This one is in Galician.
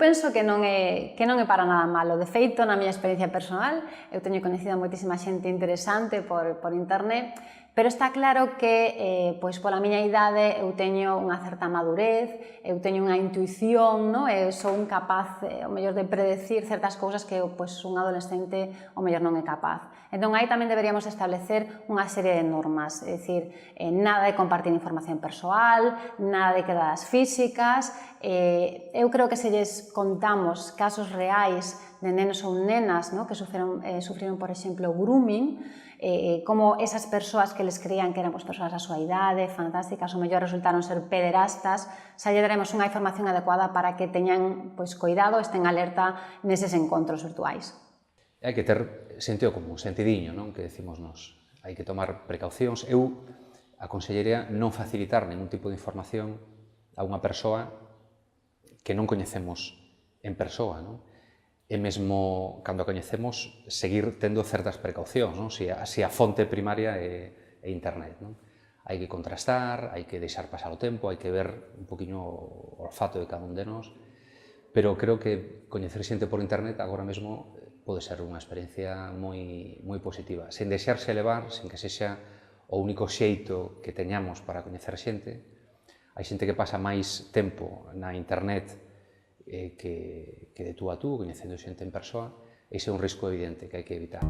penso que non é para nada malo. De feito, na miña experiencia personal, eu teño conhecido moitísima xente interesante por internet, pero está claro que, pois, pola miña idade, eu teño unha certa madurez, eu teño unha intuición, non? Eu sou incapaz, o mellor, de predecir certas cousas que, pois, un adolescente, o mellor, non é capaz. Entón, aí tamén deberíamos establecer unha serie de normas, é dicir, nada de compartir información persoal, nada de quedadas físicas. Eu creo que se lles contamos casos reais de nenos ou nenas, non? Que sufriron, por exemplo, grooming, como esas persoas que les creían que eran persoas da súa idade, fantásticas, ou mellor resultaron ser pederastas, xa lle daremos unha información adecuada para que teñan, pois, cuidado, estén alerta neses encontros virtuais. Hai que ter sentido común, sentidiño, non? Que decimos nós. Hai que tomar precaucións. Eu aconsellería non facilitar ningún tipo de información a unha persoa que non coñecemos en persoa, non? E mesmo, cando a coñecemos, seguir tendo certas precaucións, non? Se a fonte primaria é internet, non? Hai que contrastar, hai que deixar pasar o tempo, hai que ver un poquinho o olfato de cada un de nós, pero creo que coñecer xente por internet agora mesmo pode ser unha experiencia moi positiva, sen deixarse levar, sen que sexa o único xeito que teñamos para coñecer xente. Hai xente que pasa máis tempo na internet que de tú a tú, coñecendo xente en persoa, e ese é un risco evidente que hai que evitar.